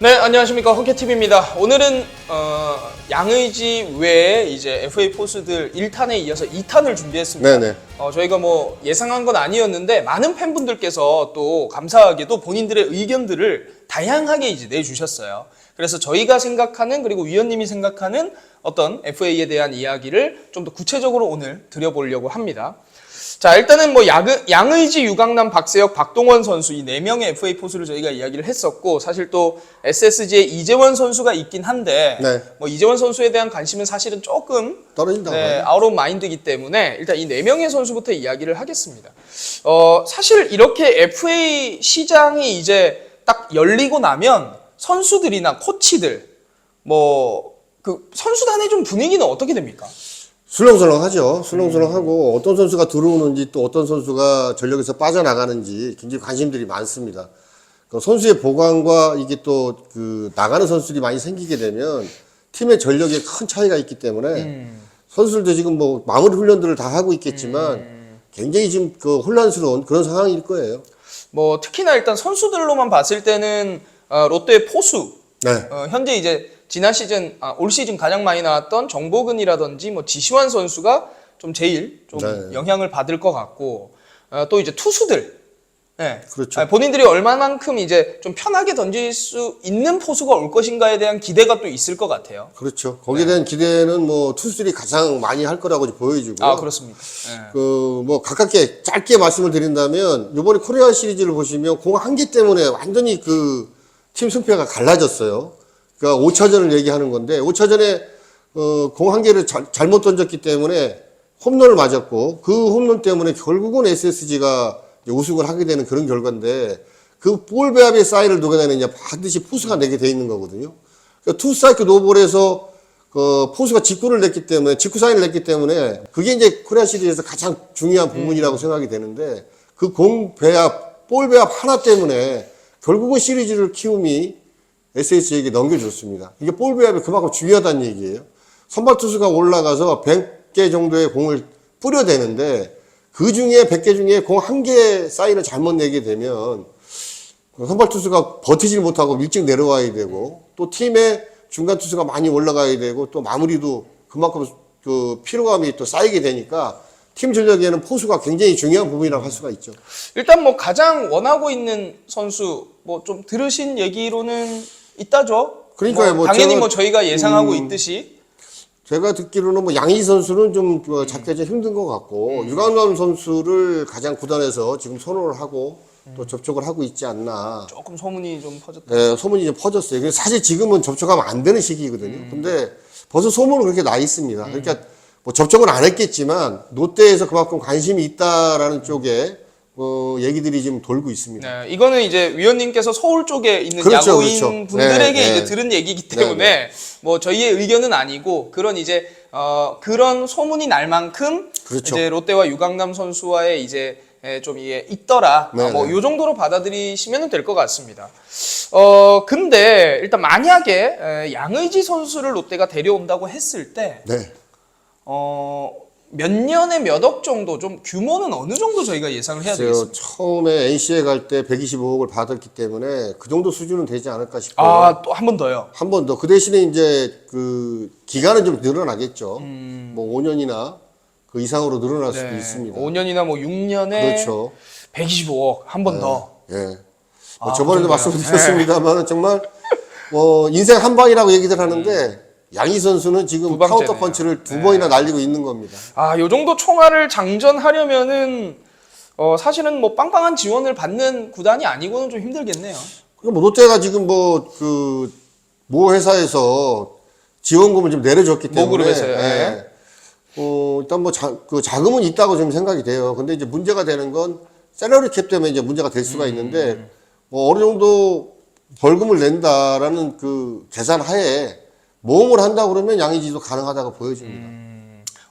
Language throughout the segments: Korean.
네, 안녕하십니까. 허켓TV입니다. 오늘은 양의지 외에 이제 FA 포수들 1탄에 이어서 2탄을 준비했습니다. 네네. 저희가 뭐 예상한 건 아니었는데 많은 팬분들께서 또 감사하게도 본인들의 의견들을 다양하게 이제 내주셨어요. 그래서 저희가 생각하는 그리고 위원님이 생각하는 어떤 FA에 대한 이야기를 좀 더 구체적으로 오늘 드려보려고 합니다. 자, 일단은 뭐 양의지, 유강남, 박세혁, 박동원 선수 이 4명의 FA 포수를 저희가 이야기를 했었고, 사실 또 SSG에 이재원 선수가 있긴 한데 네. 뭐 이재원 선수에 대한 관심은 사실은 조금 떨어진다고. 아웃 오브 마인드이기 때문에 일단 이 4명의 선수부터 이야기를 하겠습니다. 사실 이렇게 FA 시장이 이제 딱 열리고 나면 선수들이나 코치들 뭐 그 선수단의 좀 분위기는 어떻게 됩니까? 술렁술렁하죠. 술렁술렁하고 어떤 선수가 들어오는지 또 어떤 선수가 전력에서 빠져나가는지 굉장히 관심들이 많습니다. 그 선수의 보강과 이게 또 그 나가는 선수들이 많이 생기게 되면 팀의 전력에 큰 차이가 있기 때문에 선수들도 지금 뭐 마무리 훈련들을 다 하고 있겠지만 굉장히 지금 그 혼란스러운 그런 상황일 거예요. 뭐 특히나 일단 선수들로만 봤을 때는 롯데 포수 네. 현재 이제 지난 시즌 올 시즌 가장 많이 나왔던 정보근이라든지 뭐 지시환 선수가 좀 제일 좀 네. 영향을 받을 것 같고 또 이제 투수들 네. 그렇죠. 본인들이 얼마만큼 이제 좀 편하게 던질 수 있는 포수가 올 것인가에 대한 기대가 또 있을 것 같아요. 그렇죠. 거기에 대한 기대는 뭐 투수들이 가장 많이 할 거라고 보여지고요. 아, 그렇습니다. 네. 그 뭐 가깝게 짧게 말씀을 드린다면 이번에 코리아 시리즈를 보시면 공 한 개 때문에 완전히 그 팀 승패가 갈라졌어요. 그러니까 5차전을 얘기하는 건데 5차전에 공 한 개를 잘못 던졌기 때문에 홈런을 맞았고 그 홈런 때문에 결국은 SSG가 우승을 하게 되는 그런 결과인데 그 볼 배합의 사인을 누가 내느냐 반드시 포수가 내게 돼 있는 거거든요. 그러니까 투 스트라이크 노볼에서 그 포수가 직구를 냈기 때문에 직구 사인을 냈기 때문에 그게 이제 코리아 시리즈에서 가장 중요한 부분이라고 생각이 되는데 그 공 배합, 볼 배합 하나 때문에 결국은 시리즈를 키움이 SSG에게 넘겨줬습니다. 이게 볼 배합이 그만큼 중요하다는 얘기예요. 선발 투수가 올라가서 100개 정도의 공을 뿌려대는데 그 중에 100개 중에 공 한 개 사인을 잘못 내게 되면 선발 투수가 버티질 못하고 일찍 내려와야 되고 또 팀의 중간 투수가 많이 올라가야 되고 또 마무리도 그만큼 그 피로감이 또 쌓이게 되니까 팀 전력에는 포수가 굉장히 중요한 부분이라고 할 수가 있죠. 일단 뭐 가장 원하고 있는 선수 뭐 좀 들으신 얘기로는 있다죠. 그러니까요. 뭐 당연히 제가, 뭐 저희가 예상하고 있듯이 제가 듣기로는 뭐 양희 선수는 좀 잡기가 좀 힘든 것 같고 유강남 선수를 가장 구단에서 지금 선호를 하고 또 접촉을 하고 있지 않나. 조금 소문이 좀 퍼졌다. 네, 소문이 좀 퍼졌어요. 그래서 사실 지금은 접촉하면 안 되는 시기거든요. 근데 벌써 소문은 그렇게 나 있습니다. 그러니까 뭐 접촉은 안 했겠지만 롯데에서 그만큼 관심이 있다라는 쪽에 얘기들이 지금 돌고 있습니다. 네, 이거는 이제 위원님께서 서울 쪽에 있는 그렇죠, 야구인 그렇죠. 분들에게 네, 이제 네. 들은 얘기이기 때문에 뭐 저희의 의견은 아니고 그런 이제 그런 소문이 날 만큼 그렇죠. 이제 롯데와 유강남 선수와의 이제 좀 이게 있더라. 네, 뭐 네. 요 정도로 받아들이시면 될 것 같습니다. 근데 일단 만약에 양의지 선수를 롯데가 데려온다고 했을 때 네. 몇 년에 몇 억 정도 좀 규모는 어느 정도 저희가 예상을 해야 되겠습니까? 처음에 NC에 갈 때 125억을 받았기 때문에 그 정도 수준은 되지 않을까 싶어요. 아, 또 한 번 더요. 한 번 더. 그 대신에 이제 그 기간은 좀 늘어나겠죠. 뭐 5년이나 그 이상으로 늘어날 수도 있습니다. 5년이나 뭐 6년에 그렇죠. 125억 한 번 더. 예. 아, 뭐 저번에도 그 정도요? 말씀드렸습니다만 정말 인생 한 방이라고 얘기들 하는데 양희 선수는 지금 두 방째네요. 카운터 펀치를 2번이나 날리고 있는 겁니다. 아, 요 정도 총알을 장전하려면은 사실은 뭐 빵빵한 지원을 받는 구단이 아니고는 좀 힘들겠네요. 그럼 뭐 롯데가 지금 모 회사에서 지원금을 좀 내려줬기 때문에 모그룹에서요. 예. 일단 그 자금은 있다고 좀 생각이 돼요. 근데 이제 문제가 되는 건 셀러리 캡 때문에 이제 문제가 될 수가 있는데 뭐 어느 정도 벌금을 낸다라는 그 계산 하에 모험을 한다 그러면 양의지도 가능하다고 보여집니다.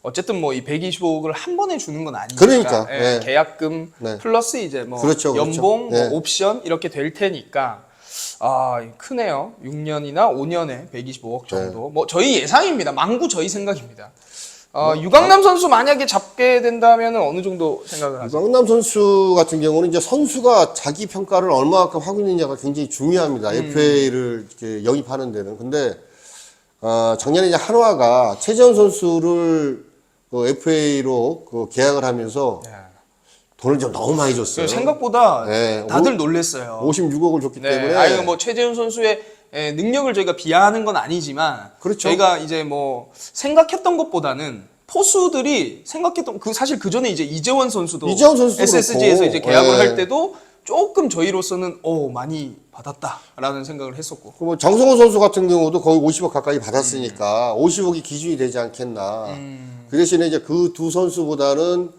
어쨌든 뭐 이 125억을 한 번에 주는 건 아니니까. 그러니까, 예, 네. 계약금 네. 플러스 이제 뭐 그렇죠, 그렇죠. 연봉, 네. 뭐 옵션 이렇게 될 테니까. 아, 크네요. 6년이나 5년에 125억 정도. 뭐 저희 예상입니다. 망구 저희 생각입니다. 유강남 선수 만약에 잡게 된다면 어느 정도 생각을 하세요? 유강남 선수 같은 경우는 이제 선수가 자기 평가를 얼마만큼 하고 있느냐가 굉장히 중요합니다. FA를 이렇게 영입하는 데는. 근데 작년에 이제 한화가 최재원 선수를 FA로 계약을 하면서 돈을 좀 너무 많이 줬어요. 생각보다 네, 다들 놀랬어요. 56억을 줬기 때문에. 아니 뭐 최재훈 선수의 능력을 저희가 비하하는 건 아니지만, 그렇죠. 저희가 이제 뭐 생각했던 것보다는 포수들이 생각했던 사실 그 전에 이제 이재원 선수도 SSG에서 그렇고. 이제 계약을 네. 할 때도 조금 저희로서는 많이 받았다라는 생각을 했었고. 뭐 장성호 선수 같은 경우도 거의 50억 가까이 받았으니까 50억이 기준이 되지 않겠나. 그 대신에 이제 그 두 선수보다는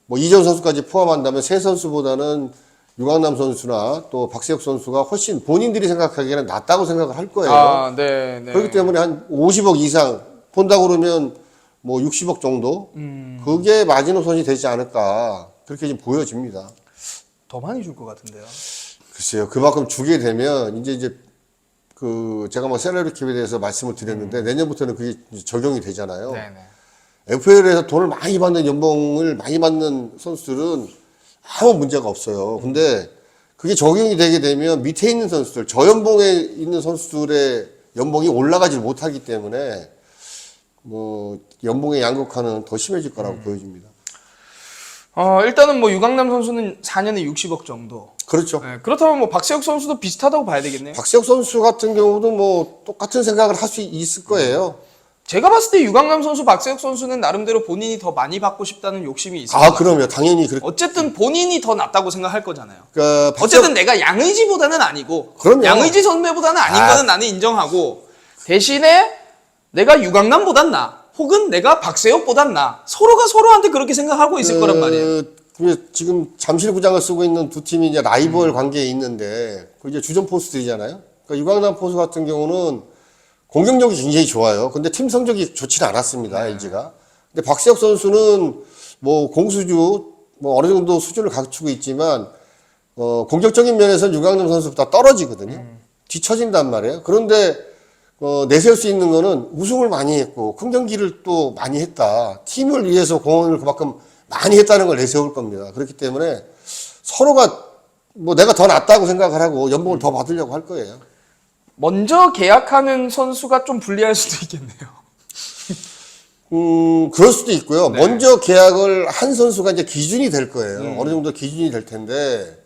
뭐 이재원 선수까지 포함한다면 세 선수보다는 유강남 선수나 또 박세혁 선수가 훨씬 본인들이 생각하기에는 낫다고 생각을 할 거예요. 네. 그렇기 때문에 한 50억 이상 본다고 그러면 뭐 60억 정도? 그게 마지노선이 되지 않을까. 그렇게 좀 보여집니다. 더 많이 줄 것 같은데요. 글쎄요. 그만큼 주게 되면 이제 제가 뭐 셀러리 캡에 대해서 말씀을 드렸는데 내년부터는 그게 이제 적용이 되잖아요. 네네. FA에서 돈을 많이 받는 연봉을 많이 받는 선수들은 아무 문제가 없어요. 근데 그게 적용이 되게 되면 밑에 있는 선수들, 저연봉에 있는 선수들의 연봉이 올라가지 못하기 때문에 뭐 연봉의 양극화는 더 심해질 거라고 보여집니다. 일단은 뭐 유강남 선수는 4년에 60억 정도. 그렇죠. 네, 그렇다면 뭐 박세혁 선수도 비슷하다고 봐야 되겠네요. 박세혁 선수 같은 경우도 뭐 똑같은 생각을 할 수 있을 거예요. 제가 봤을 때 유강남 선수, 박세혁 선수는 나름대로 본인이 더 많이 받고 싶다는 욕심이 있어요. 그럼요. 당연히 그렇게. 어쨌든 본인이 더 낫다고 생각할 거잖아요. 그러니까 어쨌든 내가 양의지보다는 아니고, 그럼요. 양의지 선배보다는 아닌 거는 나는 인정하고, 대신에 내가 유강남보단 나, 혹은 내가 박세혁보단 나, 서로가 서로한테 그렇게 생각하고 있을 거란 말이에요. 지금 잠실구장을 쓰고 있는 두 팀이 이제 라이벌 관계에 있는데, 그 이제 주전 포수들이잖아요. 그러니까 유강남 포수 같은 경우는 공격력이 굉장히 좋아요. 근데 팀 성적이 좋지는 않았습니다, LG가. 근데 박세혁 선수는 뭐 공수주, 뭐 어느 정도 수준을 갖추고 있지만, 공격적인 면에서는 유강남 선수보다 떨어지거든요. 뒤처진단 말이에요. 그런데, 내세울 수 있는 거는 우승을 많이 했고, 큰 경기를 또 많이 했다. 팀을 위해서 공헌을 그만큼 많이 했다는 걸 내세울 겁니다. 그렇기 때문에 서로가 뭐 내가 더 낫다고 생각을 하고 연봉을 더 받으려고 할 거예요. 먼저 계약하는 선수가 좀 불리할 수도 있겠네요. 그럴 수도 있고요. 네. 먼저 계약을 한 선수가 이제 기준이 될 거예요. 어느 정도 기준이 될 텐데,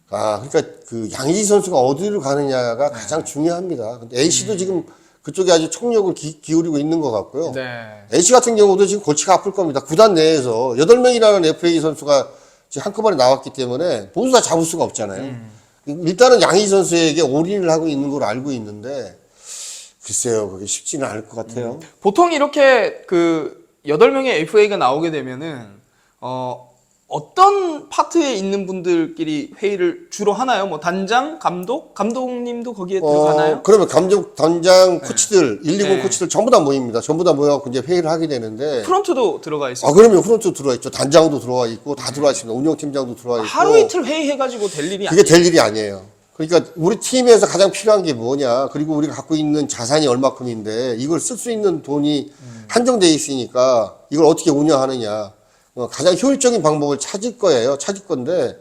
그러니까 그 양의지 선수가 어디로 가느냐가 가장 중요합니다. 근데 NC도 지금 그쪽에 아주 총력을 기울이고 있는 것 같고요. 네. NC 같은 경우도 지금 골치가 아플 겁니다. 구단 내에서 8명이라는 FA 선수가 지금 한꺼번에 나왔기 때문에 모두 다 잡을 수가 없잖아요. 일단은 양의지 선수에게 올인을 하고 있는 걸 알고 있는데, 글쎄요, 그게 쉽지는 않을 것 같아요. 보통 이렇게 그 8명의 FA가 나오게 되면은, 어떤 파트에 있는 분들끼리 회의를 주로 하나요? 뭐 단장, 감독님도 거기에 들어가나요? 그러면 감독, 단장, 코치들, 120 네. 코치들 전부 다 모입니다. 전부 다 모여갖고 이제 회의를 하게 되는데. 프런트도 들어가 있어요. 그러면 프론트 들어와 있죠. 단장도 들어와 있고, 다 들어와 있습니다. 운영팀장도 들어와 있고. 하루 이틀 회의해가지고 될 일이 그게 아니에요. 될 일이 아니에요. 그러니까 우리 팀에서 가장 필요한 게 뭐냐. 그리고 우리가 갖고 있는 자산이 얼마큼인데, 이걸 쓸 수 있는 돈이 한정되어 있으니까, 이걸 어떻게 운영하느냐. 가장 효율적인 방법을 찾을 건데,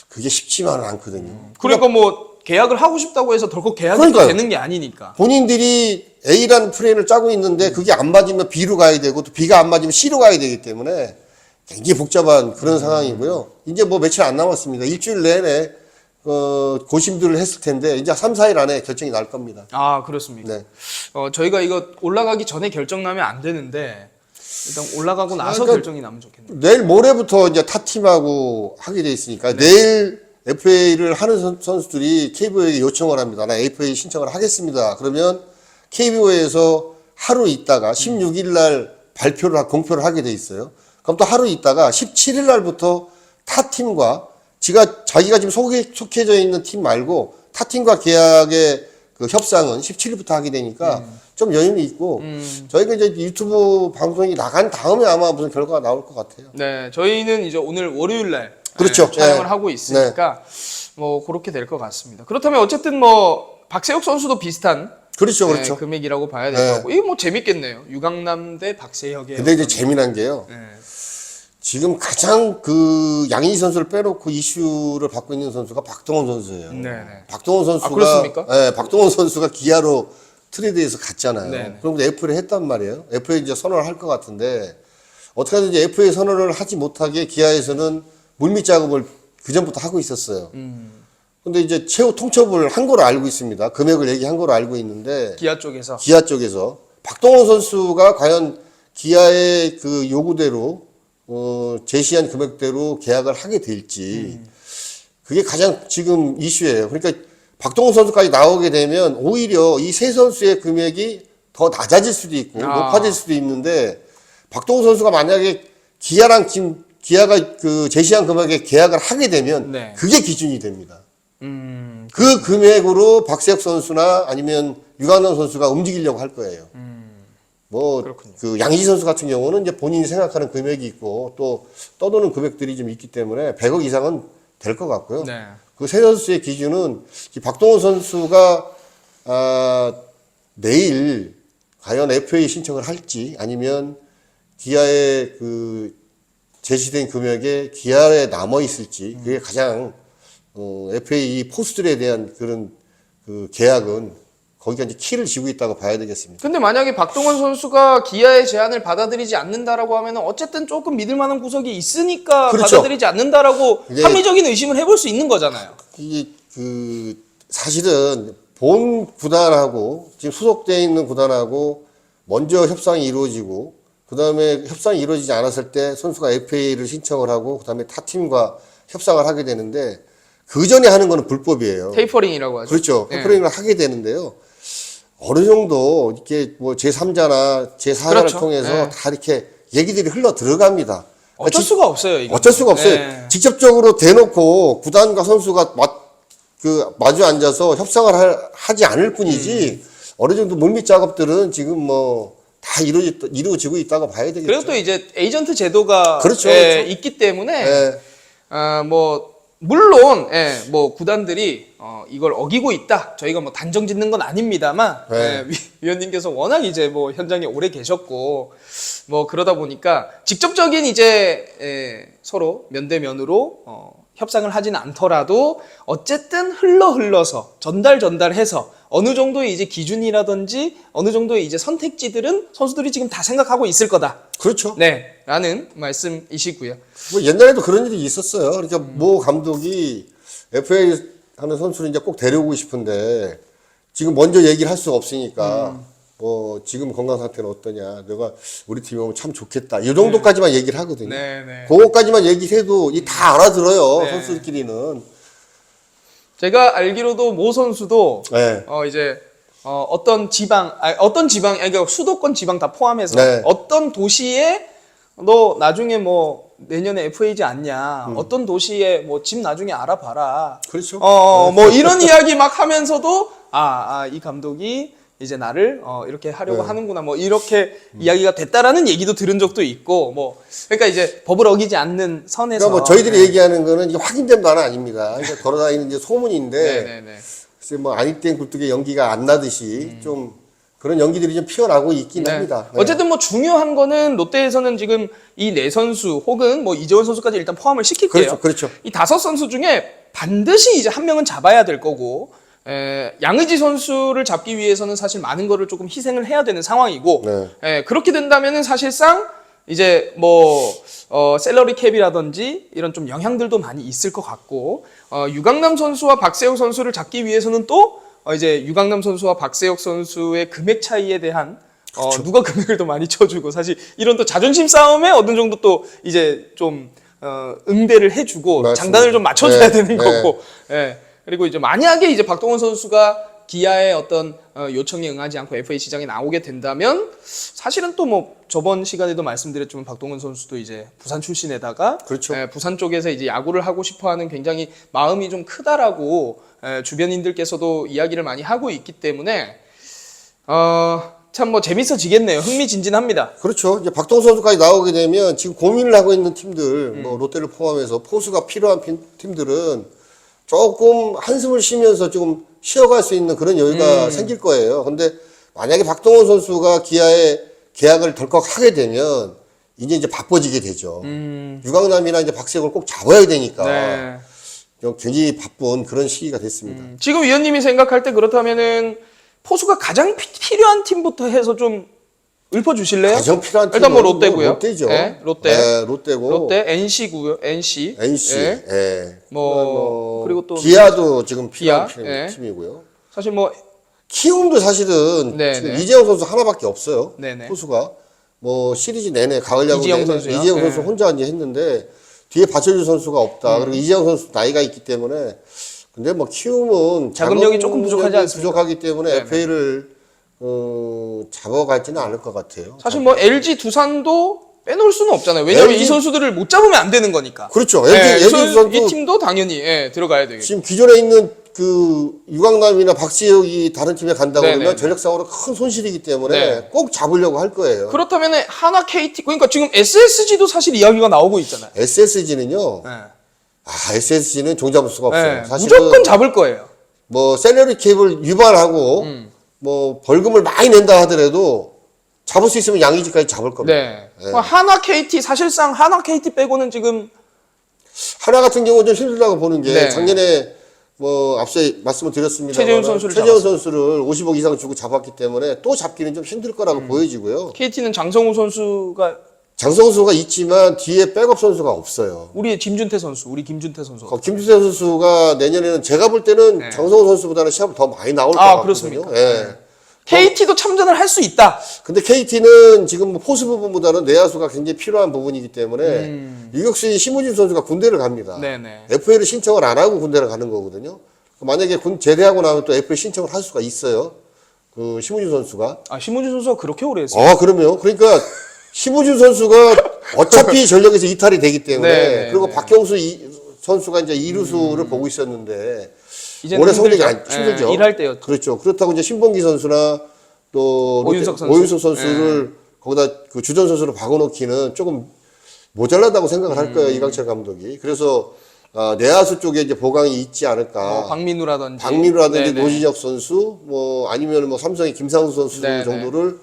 그게 쉽지만은 않거든요. 그러니까 뭐 계약을 하고 싶다고 해서 덜컥 계약이 그러니까요. 되는 게 아니니까. 본인들이 A라는 플랜을 짜고 있는데 그게 안 맞으면 B로 가야 되고 또 B가 안 맞으면 C로 가야 되기 때문에 굉장히 복잡한 그런 상황이고요. 이제 뭐 며칠 안 남았습니다. 일주일 내내 고심들을 했을 텐데 이제 3, 4일 안에 결정이 날 겁니다. 그렇습니까? 네. 저희가 이거 올라가기 전에 결정 나면 안 되는데 일단 올라가고 나서 그러니까 결정이 나면 좋겠네요. 내일 모레부터 이제 타 팀하고 하게 돼 있으니까 내일 FA를 하는 선수들이 KBO에게 요청을 합니다. 나 FA 신청을 하겠습니다. 그러면 KBO에서 하루 있다가 16일 날 공표를 하게 돼 있어요. 그럼 또 하루 있다가 17일 날부터 타 팀과 자기가 지금 속해져 있는 팀 말고 타 팀과 계약의 그 협상은 17일부터 하게 되니까 좀 여유는 있고 저희가 이제 유튜브 방송이 나간 다음에 아마 무슨 결과가 나올 것 같아요. 네, 저희는 이제 오늘 월요일 날 그렇죠. 촬영을 네. 하고 있으니까 뭐 그렇게 될 것 같습니다. 그렇다면 어쨌든 뭐 박세혁 선수도 비슷한 그렇죠, 네, 그렇죠. 금액이라고 봐야 될 것 같고 이거 뭐 재밌겠네요. 유강남 대 박세혁의 근데 이제 재미난 게요. 네. 지금 가장 그 양의지 선수를 빼놓고 이슈를 받고 있는 선수가 박동원 선수예요. 네네. 박동원 선수가 그렇습니까? 네, 박동원 선수가 기아로 트레이드해서 갔잖아요. 네네. 그럼 FA를 했단 말이에요. FA 이제 선언을 할 것 같은데 어떻게 하든지 FA 선언을 하지 못하게 기아에서는 물밑 작업을 그 전부터 하고 있었어요. 근데 이제 최후 통첩을 한 거로 알고 있습니다. 금액을 얘기한 거로 알고 있는데 기아 쪽에서 기아 쪽에서 박동원 선수가 과연 기아의 그 요구대로 제시한 금액대로 계약을 하게 될지 그게 가장 지금 이슈예요. 그러니까 박동원 선수까지 나오게 되면 오히려 이 세 선수의 금액이 더 낮아질 수도 있고 높아질 수도 있는데 박동원 선수가 만약에 기아랑 지금 기아가 그 제시한 금액에 계약을 하게 되면 네. 그게 기준이 됩니다. 그 금액으로 박세혁 선수나 아니면 유강남 선수가 움직이려고 할 거예요. 뭐, 그렇군요. 그 양희지 선수 같은 경우는 이제 본인이 생각하는 금액이 있고 또 떠도는 금액들이 좀 있기 때문에 100억 이상은 될 것 같고요. 네. 그 세 선수의 기준은 이 박동원 선수가 내일 과연 FA 신청을 할지 아니면 기아의 그 제시된 금액에 기아에 남아 있을지 그게 가장 FA 이 포수들에 대한 그런 그 계약은 거기가 이제 키를 쥐고 있다고 봐야 되겠습니다. 근데 만약에 박동원 선수가 기아의 제안을 받아들이지 않는다라고 하면 어쨌든 조금 믿을 만한 구석이 있으니까 그렇죠. 받아들이지 않는다라고 이게- 합리적인 의심을 해볼 수 있는 거잖아요. 이게 그 사실은 본 구단하고 지금 소속되어 있는 구단하고 먼저 협상이 이루어지고 그 다음에 협상이 이루어지지 않았을 때 선수가 FA를 신청을 하고 그 다음에 타 팀과 협상을 하게 되는데 그 전에 하는 거는 불법이에요. 테이퍼링이라고 하죠. 그렇죠. 네. 테이퍼링을 하게 되는데요. 어느 정도 이렇게 뭐 제3자나 제4자를 그렇죠. 통해서 네. 다 이렇게 얘기들이 흘러 들어갑니다. 어쩔 수가 없어요. 이거. 어쩔 수가 없어요. 네. 직접적으로 대놓고 구단과 선수가 마주 앉아서 협상을 하지 않을 뿐이지 어느 정도 물밑 작업들은 지금 뭐 다 이루어지고 있다고 봐야 되겠죠. 그리고 또 이제 에이전트 제도가 그렇죠, 예, 그렇죠. 있기 때문에 예. 뭐 물론 뭐 구단들이 이걸 어기고 있다. 저희가 뭐 단정 짓는 건 아닙니다만 네. 위원님께서 워낙 이제 뭐 현장에 오래 계셨고 뭐 그러다 보니까 직접적인 이제 서로 면대면으로 협상을 하진 않더라도 어쨌든 흘러서 전달해서 어느 정도의 이제 기준이라든지 어느 정도의 이제 선택지들은 선수들이 지금 다 생각하고 있을 거다. 그렇죠. 네, 라는 말씀이시고요. 뭐 옛날에도 그런 일이 있었어요. 그러니까 모 감독이 FA 하는 선수를 이제 꼭 데려오고 싶은데 지금 먼저 얘기를 할 수가 없으니까 뭐 지금 건강 상태는 어떠냐, 너가 우리 팀에 오면 참 좋겠다. 이 정도까지만 얘기를 하거든요. 네. 그거까지만 얘기해도 이 다 알아들어요. 네. 선수들끼리는. 제가 알기로도 모 선수도 네. 이제 어떤 지방, 그러니까 수도권 지방 다 포함해서 네. 어떤 도시에 너 나중에 뭐 내년에 FA지 않냐, 어떤 도시에 뭐 집 나중에 알아봐라. 그렇죠. 뭐 이런 이야기 막 하면서도 이 감독이 이제 나를 이렇게 하려고 네. 하는구나 뭐 이렇게 이야기가 됐다라는 얘기도 들은 적도 있고 뭐 그러니까 이제 법을 어기지 않는 선에서 그러니까 뭐 저희들이 네. 얘기하는 거는 이게 확인된 바는 아닙니다. 그러니까 걸어다니는 이제 소문인데 네네네. 글쎄 뭐 아니땐 굴뚝에 연기가 안 나듯이 좀 그런 연기들이 좀 피어나고 있긴 네. 합니다. 네. 어쨌든 뭐 중요한 거는 롯데에서는 지금 이 네 선수 혹은 뭐 이재원 선수까지 일단 포함을 시킬게요. 그렇죠. 이 5선수 중에 반드시 이제 한 명은 잡아야 될 거고 양의지 선수를 잡기 위해서는 사실 많은 거를 조금 희생을 해야 되는 상황이고 네. 그렇게 된다면은 사실상 이제 뭐 셀러리 캡이라든지 이런 좀 영향들도 많이 있을 것 같고 유강남 선수와 박세욱 선수를 잡기 위해서는 또 이제 유강남 선수와 박세욱 선수의 금액 차이에 대한 누가 금액을 더 많이 쳐주고 사실 이런 또 자존심 싸움에 어느 정도 또 이제 좀 응대를 해주고 맞습니다. 장단을 좀 맞춰줘야 네, 되는 네. 거고 그리고 이제 만약에 이제 박동원 선수가 기아의 어떤 요청에 응하지 않고 FA 시장에 나오게 된다면 사실은 또 뭐 저번 시간에도 말씀드렸지만 박동원 선수도 이제 부산 출신에다가 그렇죠. 부산 쪽에서 이제 야구를 하고 싶어하는 굉장히 마음이 좀 크다라고 주변인들께서도 이야기를 많이 하고 있기 때문에 참 뭐 재밌어지겠네요. 흥미진진합니다. 그렇죠. 이제 박동원 선수까지 나오게 되면 지금 고민을 하고 있는 팀들, 뭐 롯데를 포함해서 포수가 필요한 팀들은 조금 한숨을 쉬면서 조금 쉬어갈 수 있는 그런 여유가 생길 거예요. 근데 만약에 박동원 선수가 기아에 계약을 덜컥 하게 되면 이제 바빠지게 되죠. 유강남이나 이제 박세혁을 꼭 잡아야 되니까 네. 굉장히 바쁜 그런 시기가 됐습니다. 지금 위원님이 생각할 때 그렇다면은 포수가 가장 필요한 팀부터 해서 좀 읊어주실래요? 가장 필요한 팀은 일단 뭐 롯데고요. 롯데죠. 네, 롯데. 네, 롯데고. 롯데, NC고요. NC. NC. 예. 예. 그리고 또 기아도 지금 필요한 기아, 예. 팀이고요. 사실 뭐 키움도 사실은 네, 지금 네. 이재영 선수 하나밖에 없어요. 네, 네. 포수가 뭐 시리즈 내내 가을 야구 이재영 내내 선수요? 이재영 선수 네. 혼자 이제 했는데 뒤에 받쳐줄 선수가 없다. 그리고 이재영 선수 나이가 있기 때문에 근데 뭐 키움은 자금력이 조금 부족하지 않습니까? 부족하기 때문에 네네. FA를 잡아가지는 않을 것 같아요. 사실 뭐 LG 두산도 빼놓을 수는 없잖아요. 왜냐면 LG 이 선수들을 못 잡으면 안 되는 거니까. 그렇죠. 예, LG 두산도 이 팀도 당연히 들어가야 되겠죠. 지금 기존에 있는 그 유강남이나 박지혁이 다른 팀에 간다고 네네. 그러면 전력상으로 큰 손실이기 때문에 네. 꼭 잡으려고 할 거예요. 그렇다면 하나 KT 그러니까 지금 SSG도 사실 이야기가 나오고 있잖아요. SSG는요. 네. SSG는 종잡을 수가 없어요. 네, 사실은 무조건 잡을 거예요. 뭐 셀러리 캡을 유발하고 뭐 벌금을 많이 낸다 하더라도 잡을 수 있으면 양의지까지 잡을 겁니다. 네. 하나 KT 사실상 하나 KT 빼고는 지금 하나 같은 경우는 좀 힘들다고 보는 게 네. 작년에 뭐 앞서 말씀을 드렸습니다. 최재훈 선수를 최재훈 선수를 50억 이상 주고 잡았기 때문에 또 잡기는 좀 힘들 거라고 보여지고요. KT는 장성우 선수가 장성수가 있지만 뒤에 백업 선수가 없어요. 우리의 김준태 선수, 우리 김준태 선수. 김주태 선수가 내년에는 제가 볼 때는 네. 장성우 선수보다는 시합을 더 많이 나올 것 아, 같거든요. 그렇습니까? 예. KT도 참전을 할 수 있다. 근데 KT는 지금 뭐 포수 부분보다는 내야수가 굉장히 필요한 부분이기 때문에 유격수인 심우진 선수가 군대를 갑니다. 네네. FA를 신청을 안 하고 군대를 가는 거거든요. 만약에 군 제대하고 나면 또 FA 신청을 할 수가 있어요. 그 심우진 선수가. 아, 심우진 선수가 그렇게 오래 했어요. 그럼요. 그러니까 심우진 선수가 어차피 전력에서 이탈이 되기 때문에 네, 그리고 네. 박경수 선수가 이제 이루수를 보고 있었는데 이제는 올해 성적이 힘들죠. 힘들죠. 일할 때였죠. 그렇죠. 그렇다고 이제 신봉기 선수나 또 오윤석 선수. 오윤석 선수를 거기다 그 주전 선수로 박아놓기는 조금 모자라다고 생각을 할 거예요. 이강철 감독이. 그래서 내야수 쪽에 이제 보강이 있지 않을까. 박민우라든지. 박민우라든지 네네. 노진혁 선수, 뭐 아니면 뭐 삼성의 김상수 선수 네네. 정도를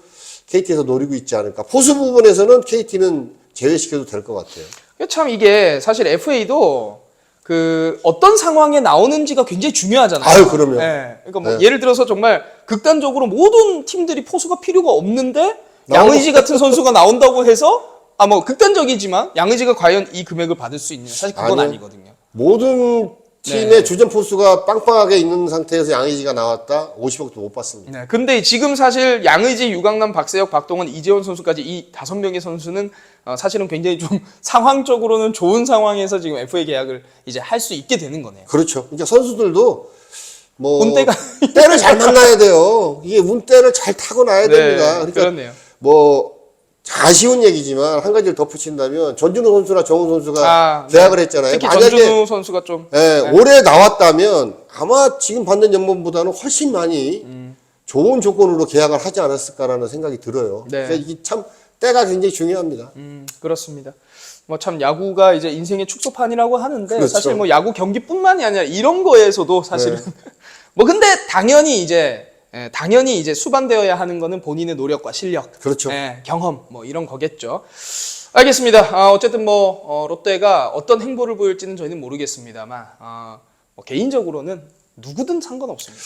KT에서 노리고 있지 않을까. 포수 부분에서는 KT는 제외시켜도 될 것 같아요. 참 이게 사실 FA도 그 어떤 상황에 나오는지가 굉장히 중요하잖아요. 아유, 그럼요. 네. 그러니까 뭐 네. 예를 들어서 정말 극단적으로 모든 팀들이 포수가 필요가 없는데 나오고- 양의지 같은 선수가 나온다고 해서 뭐 극단적이지만 양의지가 과연 이 금액을 받을 수 있냐? 사실 그건 아니요. 아니거든요. 모든 팀의 네. 주전 포수가 빵빵하게 있는 상태에서 양의지가 나왔다 50억도 못 받습니다. 네. 근데 지금 사실 양의지, 유강남, 박세혁, 박동원, 이재원 선수까지 이 5명의 선수는 사실은 굉장히 좀 상황적으로는 좋은 상황에서 지금 FA 계약을 이제 할 수 있게 되는 거네요. 그렇죠. 그러니까 선수들도 뭐 운때가 때를 잘 만나야 돼요. 이게 운때를 잘 타고 나야 됩니다. 그러니까 그렇네요. 뭐 아쉬운 얘기지만 한 가지를 덧붙인다면 전준우 선수나 정우 선수가 계약을 했잖아요. 특히 만약에 전준우 선수가 좀 올해 나왔다면 아마 지금 받는 연봉보다는 훨씬 많이 좋은 조건으로 계약을 하지 않았을까라는 생각이 들어요. 네. 그러니까 이게 참 때가 굉장히 중요합니다. 그렇습니다. 뭐 참 야구가 이제 인생의 축소판이라고 하는데 그렇죠. 사실 뭐 야구 경기뿐만이 아니라 이런 거에서도 사실은 네. 뭐 근데 당연히 이제 수반되어야 하는 거는 본인의 노력과 실력, 그렇죠. 경험 뭐 이런 거겠죠. 알겠습니다. 어쨌든 뭐 롯데가 어떤 행보를 보일지는 저희는 모르겠습니다만 뭐 개인적으로는 누구든 상관없습니다.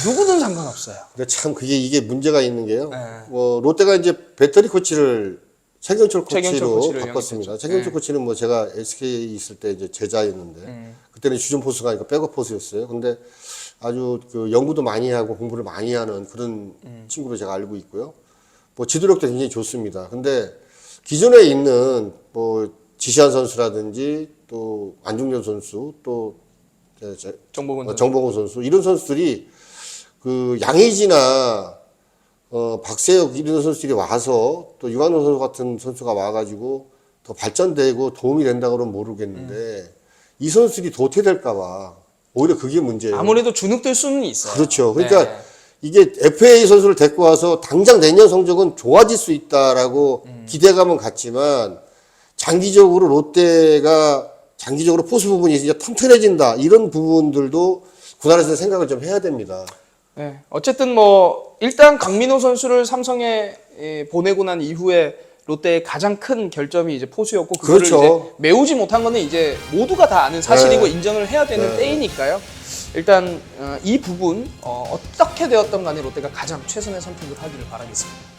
누구든 상관없어요. 근데 참 이게 문제가 있는 게요. 네. 뭐 롯데가 이제 배터리 코치를 최경철 최경철 코치로 코치를 바꿨습니다. 영입했죠. 최경철 코치는 뭐 제가 SK 있을 때 이제 제자였는데 그때는 주전 포수가 아니고 백업 포수였어요. 근데 아주 그 연구도 많이 하고 공부를 많이 하는 그런 친구로 제가 알고 있고요. 뭐 지도력도 굉장히 좋습니다. 근데 기존에 있는 뭐 지시한 선수라든지 또 안중근 선수 또 정봉훈 선수 이런 선수들이 그 양의지나 박세혁 이런 선수들이 와서 또 유관호 선수 같은 선수가 와가지고 더 발전되고 도움이 된다 그러면 모르겠는데 이 선수들이 도태될까봐 오히려 그게 문제예요. 아무래도 주눅들 수는 있어요. 그렇죠. 그러니까 네. 이게 FA 선수를 데리고 와서 당장 내년 성적은 좋아질 수 있다라고 기대감은 갖지만 장기적으로 롯데가 장기적으로 포수 부분이 이제 튼튼해진다. 이런 부분들도 구단에서 생각을 좀 해야 됩니다. 네. 어쨌든 뭐 일단 강민호 선수를 삼성에 보내고 난 이후에 롯데의 가장 큰 결점이 이제 포수였고 그거를 그렇죠. 이제 메우지 못한 거는 이제 모두가 다 아는 사실이고 네. 인정을 해야 되는 때이니까요. 일단 이 부분 어떻게 되었던 간에 롯데가 가장 최선의 선택을 하기를 바라겠습니다.